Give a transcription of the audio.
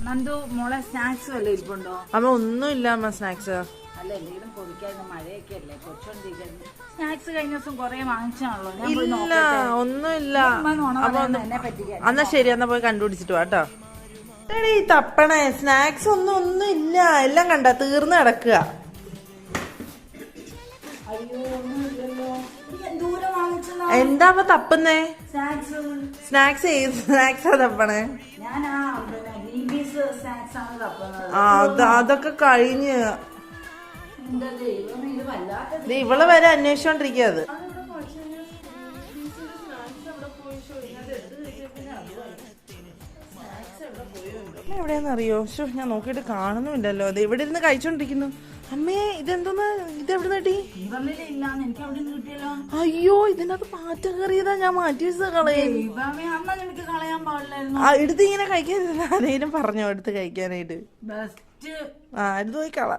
നന്ദു മോളെ സ്നാക്സ് വല്ല ഇരിപ്പുണ്ടോ? അമ്മ ഒന്നുമില്ല അമ്മ സ്നാക്സ്. അല്ല എന്തെങ്കിലും പൊടിക്കാതെ മഴയൊക്കെ അല്ലേ കൊച്ചുകൊണ്ടിരിക്കുന്നു. സ്നാക്സ് കഴിഞ്ഞ ദിവസം കൊറേ വാങ്ങിച്ചാണല്ലോ. ഇല്ല ഒന്നുമില്ല. എന്നാ ശരി, എന്നാ പോയി കണ്ടുപിടിച്ചിട്ട് വാട്ടോ. ഈ തപ്പണേ സ്നാക്സ് ഒന്നും ഇല്ല. എല്ലാം കണ്ട തീർന്ന് കിടക്കുക. എന്താ തപ്പുന്നേ? സ്നാക്സ് ഏത് സ്നാക്സാ തപ്പണേ? അതൊക്കെ കഴിഞ്ഞ് ഇവള് വരെ അന്വേഷിച്ചോണ്ടിരിക്കുക. അത് എവിടെയാന്നറിയോ? ഞാൻ നോക്കിയിട്ട് കാണുന്നുമില്ലല്ലോ. അത് എവിടെ ഇരുന്ന് കഴിച്ചോണ്ടിരിക്കുന്നു. അമ്മേ ഇതെന്തോന്ന്? ഇതെവിടെ നട്ടി? അയ്യോ ഇതിനകത്ത് പാറ്റ കയറിയതാ. ഞാൻ മാറ്റി വെച്ചത് കളയാൻ. എടുത്ത് ഇങ്ങനെ കഴിക്കാൻ ആരെങ്കിലും പറഞ്ഞോ എടുത്ത് കഴിക്കാനായിട്ട്? എടുത്ത് പോയി കള.